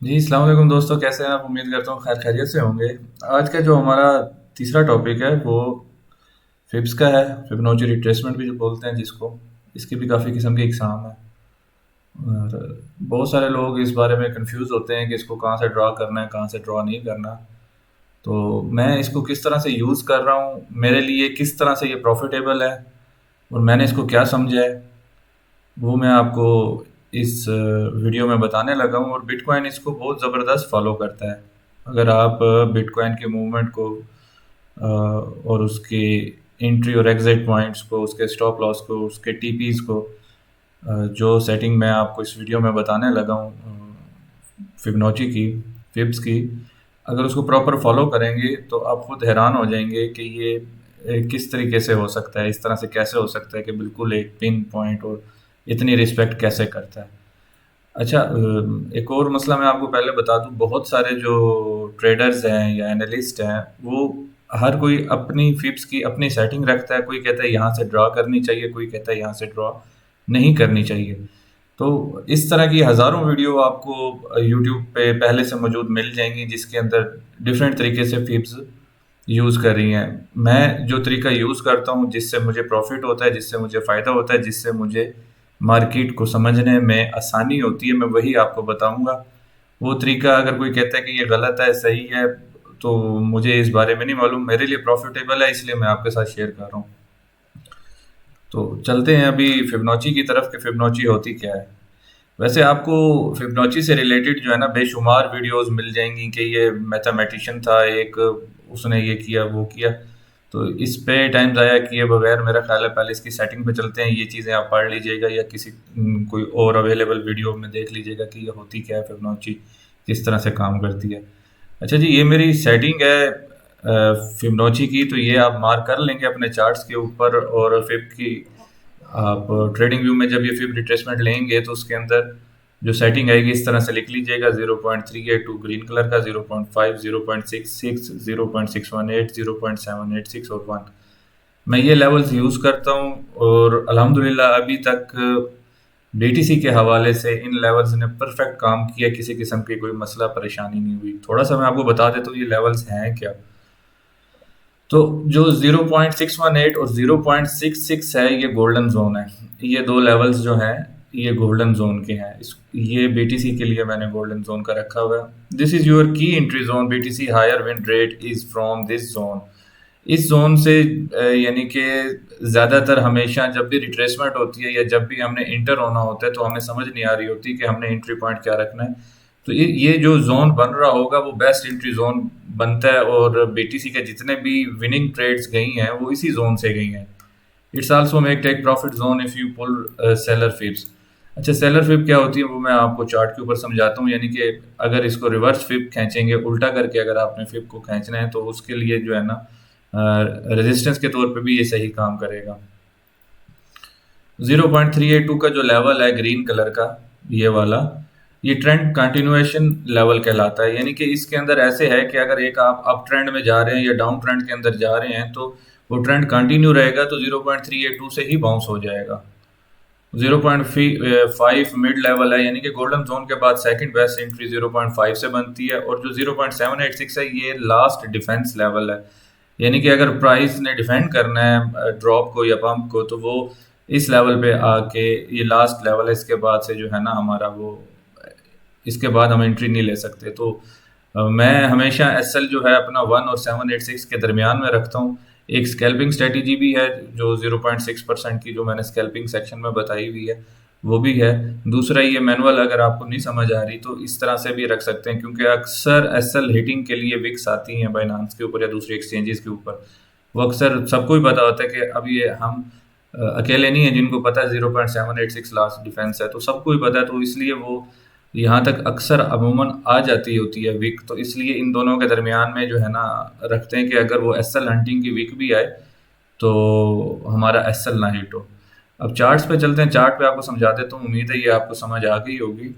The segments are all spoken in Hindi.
जी, अस्सलाम वालेकुम दोस्तों, कैसे हैं आप? उम्मीद करता हूँ खैर खैरियत से होंगे। आज का जो हमारा तीसरा टॉपिक है वो फिब्स का है। फिबोनाची रिट्रेसमेंट भी जो बोलते हैं जिसको, इसकी भी काफ़ी किस्म के इकसाम हैं। और बहुत सारे लोग इस बारे में कंफ्यूज होते हैं कि इसको कहाँ से ड्रा करना है, कहाँ से ड्रा नहीं करना। तो मैं इसको किस तरह से यूज़ कर रहा हूँ, मेरे लिए किस तरह से ये प्रॉफिटेबल है और मैंने इसको क्या समझा है, वो मैं आपको इस वीडियो में बताने लगा हूँ। और बिटकॉइन इसको बहुत ज़बरदस्त फॉलो करता है। अगर आप बिटकॉइन के मूवमेंट को और उसके एंट्री और एग्जिट पॉइंट्स को, उसके स्टॉप लॉस को, उसके टीपीज़ को, जो सेटिंग मैं आपको इस वीडियो में बताने लगा हूँ फिबोनाची की, फिब्स की, अगर उसको प्रॉपर फॉलो करेंगे तो आप खुद हैरान हो जाएंगे कि ये किस तरीके से हो सकता है, इस तरह से कैसे हो सकता है कि बिल्कुल एक पिन पॉइंट और इतनी रिस्पेक्ट कैसे करता है। अच्छा, एक और मसला मैं आपको पहले बता दूं, बहुत सारे जो ट्रेडर्स हैं या एनालिस्ट हैं वो हर कोई अपनी फिप्स की अपनी सेटिंग रखता है। कोई कहता है यहाँ से ड्रा करनी चाहिए, कोई कहता है यहाँ से ड्रा नहीं करनी चाहिए। तो इस तरह की हज़ारों वीडियो आपको यूट्यूब पे पहले से मौजूद मिल जाएंगी जिसके अंदर डिफरेंट तरीके से फिप्स यूज़ कर रही हैं। मैं जो तरीका यूज़ करता हूँ जिससे मुझे प्रॉफिट होता है, जिससे मुझे फ़ायदा होता है, जिससे मुझे मार्केट को समझने में आसानी होती है, मैं वही आपको बताऊंगा। वो तरीका अगर कोई कहता है कि ये गलत है, सही है, तो मुझे इस बारे में नहीं मालूम। मेरे लिए प्रॉफिटेबल है इसलिए मैं आपके साथ शेयर कर रहा हूँ। तो चलते हैं अभी फिबोनाची की तरफ कि फिबोनाची होती क्या है। वैसे आपको फिबोनाची से रिलेटेड जो है ना बेशुमार वीडियोस मिल जाएंगी कि ये मैथमेटिशियन था एक, उसने ये किया वो किया। तो इस पे टाइम ज़ाया किए बगैर मेरा ख्याल है पहले इसकी सेटिंग पे चलते हैं। ये चीज़ें आप पढ़ लीजिएगा या किसी कोई और अवेलेबल वीडियो में देख लीजिएगा कि ये होती क्या है फिबोनाची, किस तरह से काम करती है। अच्छा जी, ये मेरी सेटिंग है फिबोनाची की। तो ये आप मार्क कर लेंगे अपने चार्ट्स के ऊपर। और फिब की आप ट्रेडिंग व्यू में जब ये फिब रिट्रेसमेंट लेंगे तो उसके अंदर जो सेटिंग आएगी इस तरह से लिख लीजिएगा: 0.382 ग्रीन कलर का, 0.5, 0.66, 0.618, 0.786 और 1। मैं ये लेवल्स यूज़ करता हूँ और अल्हम्दुलिल्लाह अभी तक बीटीसी के हवाले से इन लेवल्स ने परफेक्ट काम किया, किसी किस्म की कोई मसला परेशानी नहीं हुई। थोड़ा सा मैं आपको बता देता हूँ ये लेवल्स हैं क्या। तो जो 0.618 और 0.66 है ये गोल्डन जोन है। ये दो लेवल्स जो हैं ये गोल्डन जोन के हैं। ये बीटीसी के लिए मैंने गोल्डन जोन का रखा हुआ है। This is your key entry zone, BTC higher win rate is from this zone. इस जोन से यानी कि ज़्यादातर हमेशा जब भी रिट्रेसमेंट होती है या जब भी हमने इंटर होना होता है तो हमें समझ नहीं आ रही होती कि हमने एंट्री पॉइंट क्या रखना है। तो ये जो जोन बन रहा होगा वो बेस्ट एंट्री जोन बनता है। और बीटीसी के जितने भी विनिंग ट्रेड्स गई हैं वो इसी जोन से गई हैं। It's also make take profit zone if you pull seller fips. अच्छा, सेलर फिप क्या होती है वो मैं आपको चार्ट के ऊपर समझाता हूँ। यानी कि अगर इसको रिवर्स फिप खींचेंगे, उल्टा करके अगर आपने फिप को खींचना है तो उसके लिए जो है ना रेजिस्टेंस के तौर पे भी ये सही काम करेगा। 0.382 का जो लेवल है ग्रीन कलर का, ये वाला, ये ट्रेंड कंटिन्यूएशन लेवल कहलाता है। यानी कि इसके अंदर ऐसे है कि अगर एक आप अप ट्रेंड में जा रहे हैं या डाउन ट्रेंड के अंदर जा रहे हैं तो वो ट्रेंड कंटिन्यू रहेगा तो 0.382 से ही बाउंस हो जाएगा। 0.5 मिड लेवल है, यानी कि गोल्डन जोन के बाद सेकंड बेस्ट एंट्री 0.5 से बनती है। और जो 0.786 है ये लास्ट डिफेंस लेवल है। यानी कि अगर प्राइस ने डिफेंड करना है ड्रॉप को या पंप को तो वो इस लेवल पे आके, ये लास्ट लेवल है, इसके बाद से जो है ना हमारा वो, इसके बाद हम एंट्री नहीं ले सकते। तो मैं हमेशा एसएल जो है अपना 1 और 786 के दरमियान में रखता हूँ। एक स्कैल्पिंग स्ट्रेटजी भी है जो 0.6% की, जो मैंने स्कैल्पिंग सेक्शन में बताई हुई है, वो भी है। दूसरा ये मैनुअल अगर आपको नहीं समझ आ रही तो इस तरह से भी रख सकते हैं, क्योंकि अक्सर एसएल हिटिंग के लिए विक्स आती हैं बाइनांस के ऊपर या दूसरी एक्सचेंजेस के ऊपर। वो अक्सर सबको ही पता होता है कि अब ये हम अकेले नहीं है जिनको पता है 0.786 लास्ट डिफेंस है, तो सबको ही पता है। तो इसलिए वो यहाँ तक अक्सर अमूमन आ जाती होती है विक। तो इसलिए इन दोनों के दरमियान में जो है ना रखते हैं कि अगर वो एसएल हंटिंग की विक भी आए तो हमारा एसएल ना हिट हो। अब चार्ट्स पे चलते हैं, चार्ट पे आपको समझा देता हूँ, उम्मीद है ये आपको समझ आ गई होगी।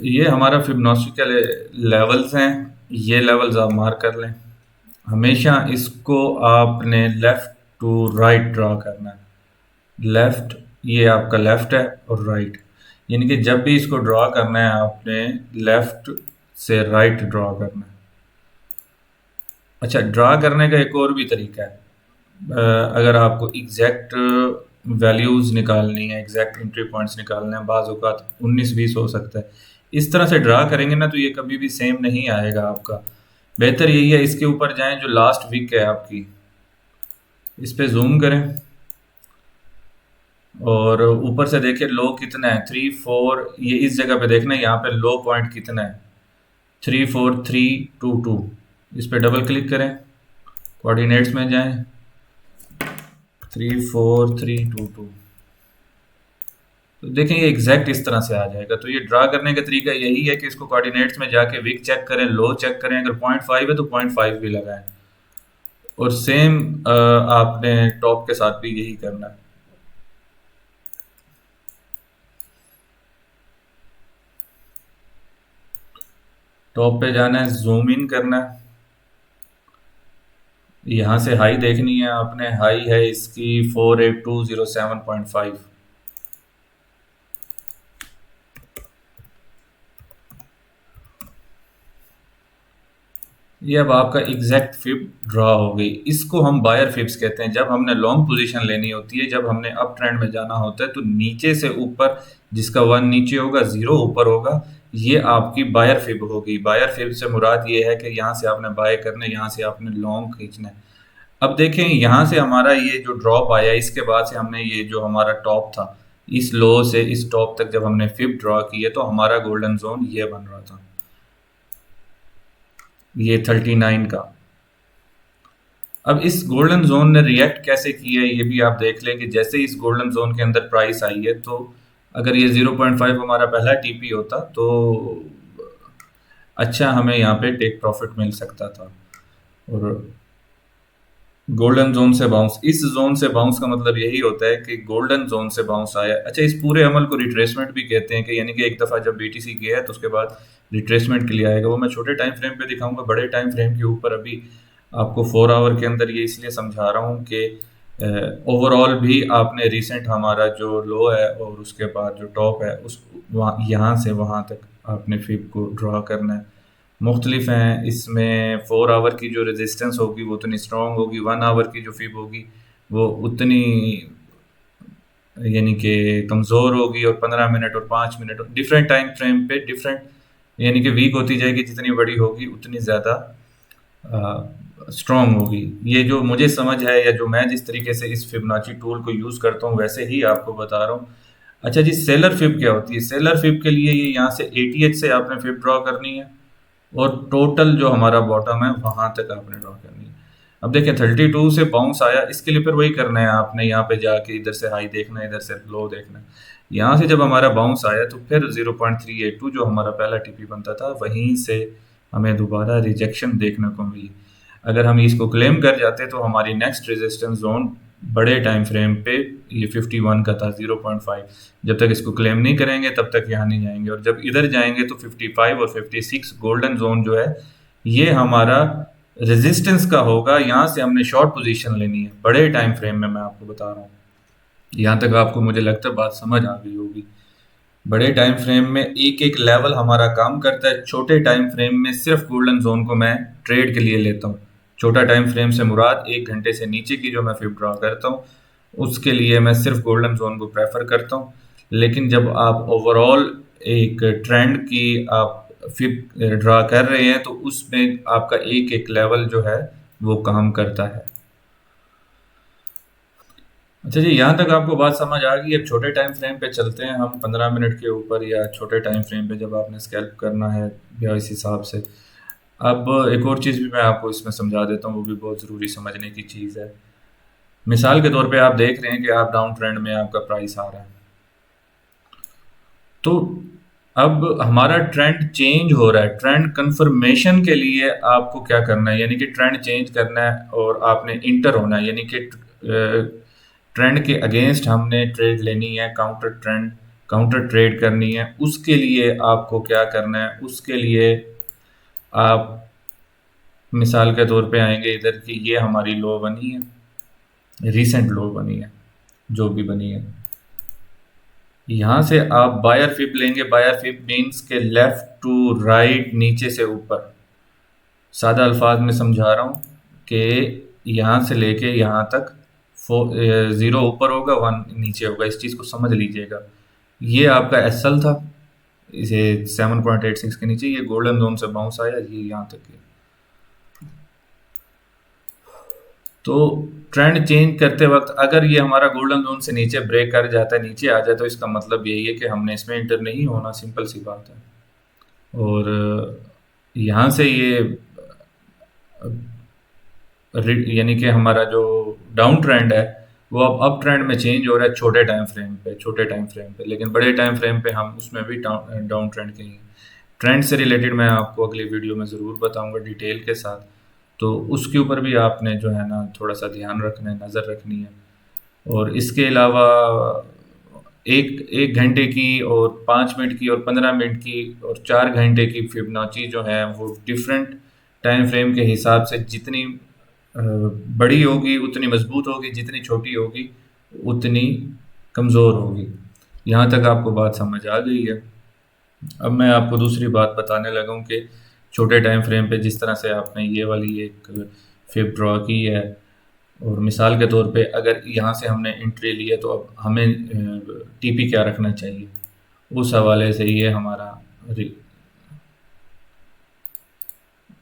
ये हमारा फिबोनाची के लेवल्स हैं, ये लेवल्स आप मार्क कर लें। हमेशा इसको आपने लेफ्ट टू राइट ड्रा करना है। लेफ्ट, ये आपका लेफ्ट है, और राइट, यानी कि जब भी इसको ड्रा करना है आपने लेफ्ट से राइट ड्रा करना है। अच्छा, ड्रा करने का एक और भी तरीका है। अगर आपको एग्जैक्ट वैल्यूज़ निकालनी है, एग्जैक्ट एंट्री पॉइंट्स निकालने हैं, बाज़ औक़ात 19-20 हो सकता है, इस तरह से ड्रा करेंगे ना तो ये कभी भी सेम नहीं आएगा आपका। बेहतर यही है इसके ऊपर जाएं जो लास्ट वीक है आपकी, इस पे जूम करें और ऊपर से देखिए लो कितना है, 3 4, ये इस जगह पे देखना है, यहाँ पे लो पॉइंट कितना है, 34322। इस पे डबल क्लिक करें, कोऑर्डिनेट्स में जाएं, 34322, तो देखें ये एग्जैक्ट इस तरह से आ जाएगा। तो ये ड्रा करने का तरीका यही है कि इसको कोऑर्डिनेट्स में जाके विक चेक करें, लो चेक करें, अगर 0.5 है तो 0.5 भी लगाएं, और सेम आपने टॉप के साथ भी यही करना है। टॉप पे जाना है, जूम इन करना है, यहाँ से हाई देखनी है आपने, हाई है इसकी 48207.5। ये अब आपका एग्जैक्ट फिब ड्रा हो गई। इसको हम बायर फिब्स कहते हैं। जब हमने लॉन्ग पोजीशन लेनी होती है, जब हमने अप ट्रेंड में जाना होता है, तो नीचे से ऊपर, जिसका 1 नीचे होगा 0 ऊपर होगा, ये आपकी बायर फिब होगी। बायर फिब से मुराद ये है कि यहाँ से आपने बाय करना है, यहाँ से आपने लॉन्ग खींचना है। अब देखें यहाँ से हमारा ये जो ड्रॉप आया, इसके बाद से हमने ये जो हमारा टॉप था, इस लो से इस टॉप तक जब हमने फिब ड्रॉ की है तो हमारा गोल्डन जोन ये बन रहा था, ये 39 का। अब इस गोल्डन जोन ने रिएक्ट कैसे किया है ये भी आप देख लें कि जैसे इस गोल्डन जोन के अंदर प्राइस आई है, तो अगर ये 0.5 हमारा पहला टीपी होता तो अच्छा हमें यहाँ पे टेक प्रॉफिट मिल सकता था। और गोल्डन जोन से बाउंस, इस जोन से बाउंस का मतलब यही होता है कि गोल्डन जोन से बाउंस आया। अच्छा, इस पूरे अमल को रिट्रेसमेंट भी कहते हैं कि यानी कि एक दफ़ा जब बीटीसी गया है तो उसके बाद रिट्रेसमेंट के लिए आएगा। वो मैं छोटे टाइम फ्रेम पे दिखाऊंगा, बड़े टाइम फ्रेम के ऊपर अभी आपको 4 आवर के अंदर ये इसलिए समझा रहा हूँ कि ओवरऑल भी आपने रिसेंट हमारा जो लो है और उसके बाद जो टॉप है उस यहाँ से वहाँ तक आपने फिब को ड्रा करना है। मुख्तलिफ हैं इसमें, 4 आवर की जो रेजिस्टेंस होगी वो उतनी स्ट्रॉन्ग होगी, 1 आवर की जो फिब होगी वो उतनी यानी कि कमज़ोर होगी, और 15 मिनट और 5 मिनट डिफरेंट टाइम फ्रेम पे डिफरेंट यानी कि वीक होती जाएगी, जितनी बड़ी होगी उतनी ज़्यादा स्ट्रॉन्ग होगी। ये जो मुझे समझ है या जो मैं जिस तरीके से इस फिबोनाची टूल को यूज़ करता हूँ वैसे ही आपको बता रहा हूँ। अच्छा जी, सेलर फिब क्या होती है? सेलर फिब के लिए ये यहाँ से 88 से आपने फिब ड्रॉ करनी है और टोटल जो हमारा बॉटम है वहाँ तक आपने ड्रॉ करनी है। अब देखिए 32 से बाउंस आया, इसके लिए फिर वही करना है आपने, यहाँ पे जाके इधर से हाई देखना है, इधर से लो देखना है। यहाँ से जब हमारा बाउंस आया तो फिर 0.382 जो हमारा पहला टीपी बनता था वहीं से हमें दोबारा रिजेक्शन देखने को मिली। अगर हम इसको क्लेम कर जाते तो हमारी नेक्स्ट रेजिस्टेंस जोन बड़े टाइम फ्रेम पे ये 51 का था, 0.5। जब तक इसको क्लेम नहीं करेंगे तब तक यहाँ नहीं जाएंगे, और जब इधर जाएंगे तो 55 और 56 गोल्डन जोन जो है ये हमारा रेजिस्टेंस का होगा। यहाँ से हमने शॉर्ट पोजीशन लेनी है बड़े टाइम फ्रेम में, मैं आपको बता रहा हूँ। यहाँ तक आपको मुझे लगता है बात समझ आ गई होगी। बड़े टाइम फ्रेम में एक एक लेवल हमारा काम करता है, छोटे टाइम फ्रेम में सिर्फ गोल्डन जोन को मैं ट्रेड के लिए लेता हूँ। छोटा टाइम फ्रेम से मुराद 1 घंटे से नीचे की जो मैं फिब ड्रॉ करता हूँ उसके लिए मैं सिर्फ गोल्डन जोन को प्रेफर करता हूँ। लेकिन जब आप ओवरऑल एक ट्रेंड की आप फिब ड्रा कर रहे हैं तो उसमें आपका एक एक लेवल जो है वो काम करता है। अच्छा जी, यहाँ तक आपको बात समझ आ गई। अब छोटे टाइम फ्रेम पे चलते हैं हम, 15 मिनट के ऊपर या छोटे टाइम फ्रेम पे जब आपने स्कैल्प करना है या इस हिसाब से। अब एक और चीज़ भी मैं आपको इसमें समझा देता हूँ, वो भी बहुत ज़रूरी समझने की चीज़ है। मिसाल के तौर पे आप देख रहे हैं कि आप डाउन ट्रेंड में आपका प्राइस आ रहा है, तो अब हमारा ट्रेंड चेंज हो रहा है। ट्रेंड कंफर्मेशन के लिए आपको क्या करना है, यानी कि ट्रेंड चेंज करना है और आपने इंटर होना है, यानी कि ट्रेंड के अगेंस्ट हमने ट्रेड लेनी है, काउंटर ट्रेड करनी है। उसके लिए आपको क्या करना है, उसके लिए आप मिसाल के तौर पे आएंगे इधर की ये हमारी लो बनी है, रीसेंट लो बनी है, जो भी बनी है। यहाँ से आप बायर फिब लेंगे। बायर फिब मीन्स के लेफ्ट टू राइट, नीचे से ऊपर। सादा अल्फाज में समझा रहा हूँ कि यहाँ से लेके यहाँ तक 0 ऊपर होगा, 1 नीचे होगा। इस चीज़ को समझ लीजिएगा। ये आपका एसएल था, इसे 7.86 के नीचे ये गोल्डन जोन से बाउंस आया, ये यहाँ तक गया। तो ट्रेंड चेंज करते वक्त अगर ये हमारा गोल्डन जोन से नीचे ब्रेक कर जाता है, नीचे आ जाए, तो इसका मतलब यही है कि हमने इसमें इंटर नहीं होना। सिंपल सी बात है। और यहाँ से ये यानी कि हमारा जो डाउन ट्रेंड है वो अब अप ट्रेंड में चेंज हो रहा है, छोटे टाइम फ्रेम पे, छोटे टाइम फ्रेम पे। लेकिन बड़े टाइम फ्रेम पे हम उसमें भी डाउन ट्रेंड के हैं। ट्रेंड से रिलेटेड मैं आपको अगली वीडियो में ज़रूर बताऊंगा डिटेल के साथ। तो उसके ऊपर भी आपने जो है ना थोड़ा सा ध्यान रखना है, नज़र रखनी है। और इसके अलावा एक एक घंटे की और 5 मिनट की और 15 मिनट की और 4 घंटे की फिबोनाची जो है वो डिफरेंट टाइम फ्रेम के हिसाब से जितनी बड़ी होगी उतनी मजबूत होगी, जितनी छोटी होगी उतनी कमज़ोर होगी। यहाँ तक आपको बात समझ आ गई है। अब मैं आपको दूसरी बात बताने लगा हूँ कि छोटे टाइम फ्रेम पे जिस तरह से आपने ये वाली एक फिब ड्रॉ की है, और मिसाल के तौर पे अगर यहाँ से हमने एंट्री ली है तो अब हमें टीपी क्या रखना चाहिए, उस हवाले से ये हमारा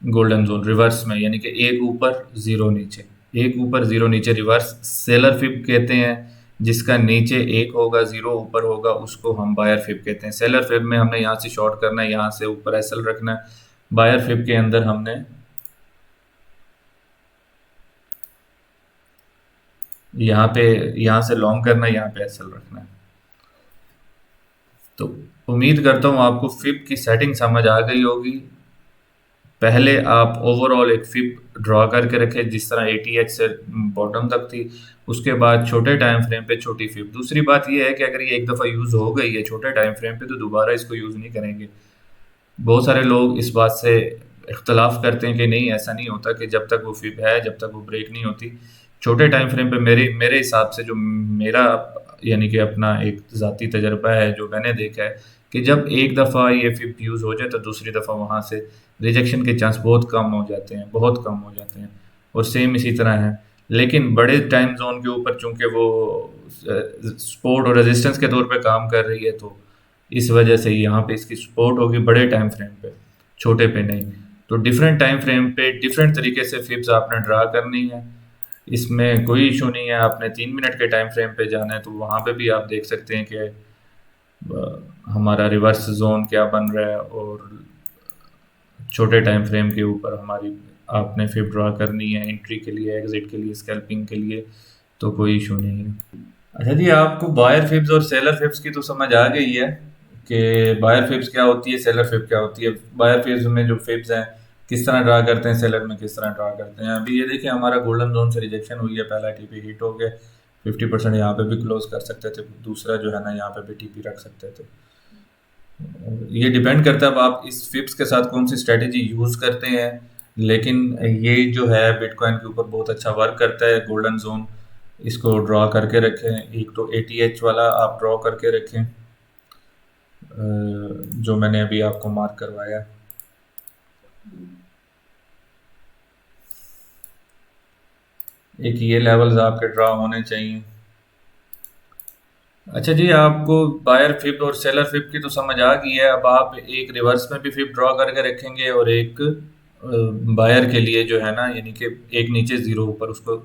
गोल्डन जोन रिवर्स में, यानी कि एक ऊपर 0 नीचे, एक ऊपर 0 नीचे रिवर्स सेलर फिब कहते हैं। जिसका नीचे 1 होगा, 0 ऊपर होगा, उसको हम बायर फिब कहते हैं। सेलर फिब में हमने यहाँ से शॉर्ट करना है, यहाँ से ऊपर एसएल रखना है। बायर फिब के अंदर हमने यहाँ पे, यहाँ से लॉन्ग करना है, यहाँ पे एसएल रखना है। तो उम्मीद करता हूँ आपको फिब की सेटिंग समझ आ गई होगी। पहले आप ओवरऑल एक फिब ड्रॉ करके रखें जिस तरह ATH से बॉटम तक थी। उसके बाद छोटे टाइम फ्रेम पे छोटी फिब। दूसरी बात ये है कि अगर ये एक दफ़ा यूज़ हो गई है छोटे टाइम फ्रेम पे तो दोबारा इसको यूज़ नहीं करेंगे। बहुत सारे लोग इस बात से इख्तलाफ करते हैं कि नहीं, ऐसा नहीं होता कि जब तक वो फिब है, जब तक वो ब्रेक नहीं होती। छोटे टाइम फ्रेम पे मेरे मेरे हिसाब से, जो मेरा यानी कि अपना एक ज़ाती तजर्बा है, जो मैंने देखा है कि जब एक दफ़ा ये फिब यूज़ हो जाए तो दूसरी दफ़ा वहाँ से रिजेक्शन के चांस बहुत कम हो जाते हैं, बहुत कम हो जाते हैं। और सेम इसी तरह है। लेकिन बड़े टाइम जोन के ऊपर चूंकि वो सपोर्ट और रेजिस्टेंस के तौर पे काम कर रही है, तो इस वजह से यहाँ पे इसकी सपोर्ट होगी बड़े टाइम फ्रेम पे, छोटे पे नहीं। तो डिफरेंट टाइम फ्रेम पे डिफरेंट तरीके से फिब्स आपने ड्रा करनी है। इसमें कोई इशू नहीं है। आपने 3 मिनट के टाइम फ्रेम पे जाना है तो वहाँ पे भी आप देख सकते हैं कि हमारा रिवर्स जोन क्या बन रहा है, और छोटे टाइम फ्रेम के ऊपर हमारी आपने फिर ड्रा करनी है एंट्री के लिए, एग्जिट के लिए, स्कैल्पिंग के लिए। तो कोई इशू नहीं है। अच्छा जी, आपको बायर फिब्स और सेलर फिब्स की तो समझ आ गई है कि बायर फिब्स क्या होती है, सेलर फिब क्या होती है। बायर फिब्स में जो फिब्स हैं किस तरह ड्रा करते हैं, सेलर में किस तरह ड्रा करते हैं। अभी ये देखिए हमारा गोल्डन जोन से रिजेक्शन हुई है, पहला टीपी हिट हो गया। 50% यहाँ पे भी क्लोज कर सकते थे, दूसरा जो है ना यहाँ पे भी टीपी रख सकते थे। ये डिपेंड करता है अब आप इस फिप्स के साथ कौन सी स्ट्रेटेजी यूज़ करते हैं। लेकिन ये जो है बिटकॉइन के ऊपर बहुत अच्छा वर्क करता है गोल्डन जोन। इसको ड्रॉ करके रखें। एक तो ATH वाला आप ड्रॉ करके रखें, जो मैंने अभी आपको मार्क करवाया। एक ये लेवल्स आपके ड्रॉ होने चाहिए। अच्छा जी, आपको बायर फिब और सेलर फिब की तो समझ आ गई है। अब आप एक रिवर्स में भी फिब ड्रॉ करके रखेंगे और एक बायर के लिए जो है ना, यानी कि एक नीचे 0 ऊपर, उसको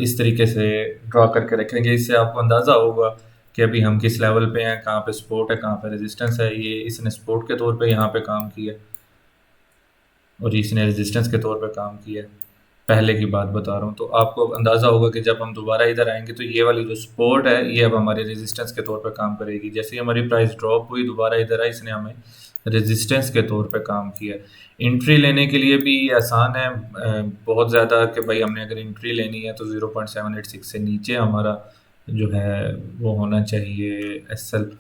इस तरीके से ड्रॉ करके रखेंगे। इससे आपको अंदाज़ा होगा कि अभी हम किस लेवल पे हैं, कहाँ पे सपोर्ट है, कहाँ पे रेजिस्टेंस है। ये इसने सपोर्ट के तौर पे यहाँ पे काम किया और इसने रेजिस्टेंस के तौर पे काम किया। पहले की बात बता रहा हूँ। तो आपको अंदाज़ा होगा कि जब हम दोबारा इधर आएंगे तो ये वाली जो सपोर्ट है ये अब हमारी रेजिस्टेंस के तौर पे काम करेगी। जैसे ही हमारी प्राइस ड्रॉप हुई, दोबारा इधर आई, इसने हमें रेजिस्टेंस के तौर पे काम किया। एंट्री लेने के लिए भी ये आसान है बहुत ज़्यादा, कि भाई हमने अगर एंट्री लेनी है तो 0.786 से नीचे हमारा जो है वो होना चाहिए एसएल।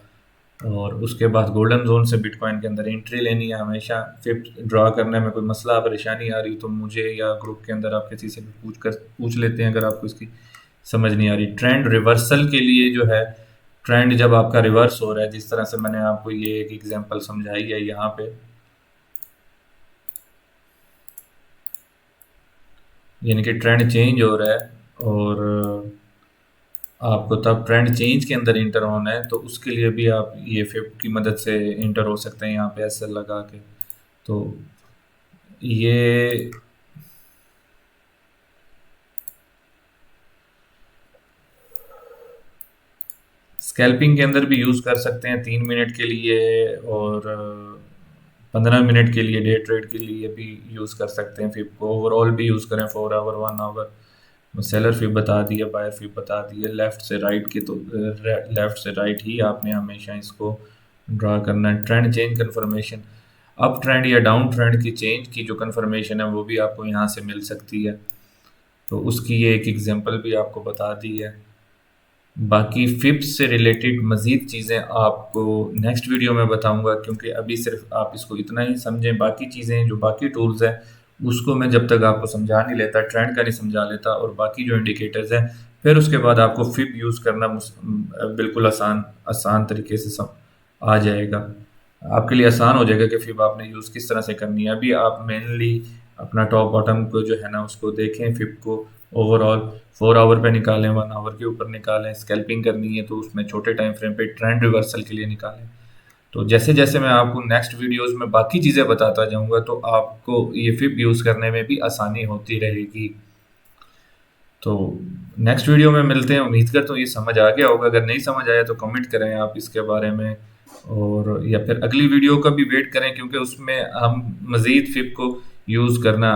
और उसके बाद गोल्डन जोन से बिटकॉइन के अंदर एंट्री लेनी है हमेशा। फिर ड्रॉ करने में कोई मसला परेशानी आ रही तो मुझे या ग्रुप के अंदर आप किसी से भी पूछ लेते हैं अगर आपको इसकी समझ नहीं आ रही। ट्रेंड रिवर्सल के लिए जो है, ट्रेंड जब आपका रिवर्स हो रहा है, जिस तरह से मैंने आपको ये एक एग्जांपल समझाई है यहाँ पे, यानी कि ट्रेंड चेंज हो रहा है और आपको तब ट्रेंड चेंज के अंदर इंटर होना है, तो उसके लिए भी आप ये फिब की मदद से इंटर हो सकते हैं यहाँ पे ऐसे लगा के। तो ये स्कैल्पिंग के अंदर भी यूज़ कर सकते हैं 3 मिनट के लिए, और 15 मिनट के लिए डे ट्रेड के लिए भी यूज़ कर सकते हैं फिब को। ओवरऑल भी यूज़ करें 4 आवर 1 आवर, सेलर फिब बता दिया, बायर फिब बता दिए। लेफ़्ट से राइट की, तो लेफ़्ट से राइट ही आपने हमेशा इसको ड्रा करना है। Trend change confirmation, up trend या डाउन ट्रेंड की चेंज की जो कन्फर्मेशन है वो भी आपको यहाँ से मिल सकती है। तो उसकी ये एक एग्जांपल भी आपको बता दी है। बाकी फिब्स से रिलेटेड मज़ीद चीज़ें आपको नेक्स्ट वीडियो में बताऊंगा, क्योंकि अभी सिर्फ आप इसको इतना ही समझें। बाकी चीज़ें जो बाकी टूल्स हैं उसको मैं जब तक आपको समझा नहीं लेता, ट्रेंड का नहीं समझा लेता, और बाकी जो इंडिकेटर्स हैं, फिर उसके बाद आपको फिब यूज़ करना बिल्कुल आसान आसान तरीके से सब आ जाएगा। आपके लिए आसान हो जाएगा कि फिब आपने यूज़ किस तरह से करनी है। अभी आप मेनली अपना टॉप बॉटम को जो है ना उसको देखें, फिब को ओवरऑल 4 आवर पे निकालें, 1 आवर के ऊपर निकालें। स्कैल्पिंग करनी है तो उसमें छोटे टाइम फ्रेम पे ट्रेंड रिवर्सल के लिए निकालें। तो जैसे जैसे मैं आपको नेक्स्ट वीडियोस में बाकी चीज़ें बताता जाऊंगा, तो आपको ये फिब यूज़ करने में भी आसानी होती रहेगी। तो नेक्स्ट वीडियो में मिलते हैं। उम्मीद करता हूँ ये समझ आ गया होगा। अगर नहीं समझ आया तो कमेंट करें आप इसके बारे में, और या फिर अगली वीडियो का भी वेट करें, क्योंकि उसमें हम मज़ीद फिब को यूज़ करना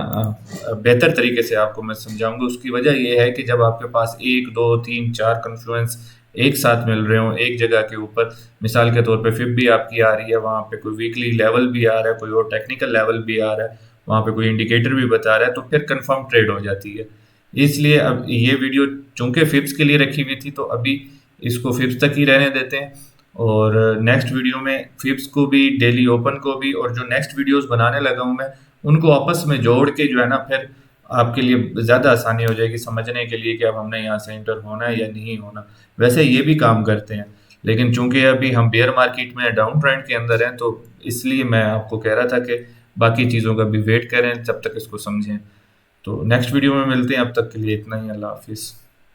बेहतर तरीके से आपको मैं समझाऊंगा। उसकी वजह ये है कि जब आपके पास 1 2 3 4 कन्फ्लुएंस एक साथ मिल रहे हों एक जगह के ऊपर, मिसाल के तौर पे फिब भी आपकी आ रही है, वहाँ पे कोई वीकली लेवल भी आ रहा है, कोई और टेक्निकल लेवल भी आ रहा है, वहाँ पे कोई इंडिकेटर भी बता रहा है, तो फिर कंफर्म ट्रेड हो जाती है। इसलिए अब ये वीडियो चूंकि फिब्स के लिए रखी हुई थी, तो अभी इसको फिब्स तक ही रहने देते हैं, और नेक्स्ट वीडियो में फिब्स को भी, डेली ओपन को भी, और जो नेक्स्ट वीडियोस बनाने लगा हूँ मैं उनको आपस में जोड़ के जो है ना, फिर आपके लिए ज़्यादा आसानी हो जाएगी समझने के लिए कि अब हमने यहाँ से इंटर होना है या नहीं होना। वैसे ये भी काम करते हैं, लेकिन चूंकि अभी हम बेयर मार्केट में डाउन ट्रेंड के अंदर हैं, तो इसलिए मैं आपको कह रहा था कि बाकी चीज़ों का भी वेट करें, जब तक इसको समझें। तो नेक्स्ट वीडियो में मिलते हैं, अब तक के लिए इतना ही। अल्लाह हाफिज़।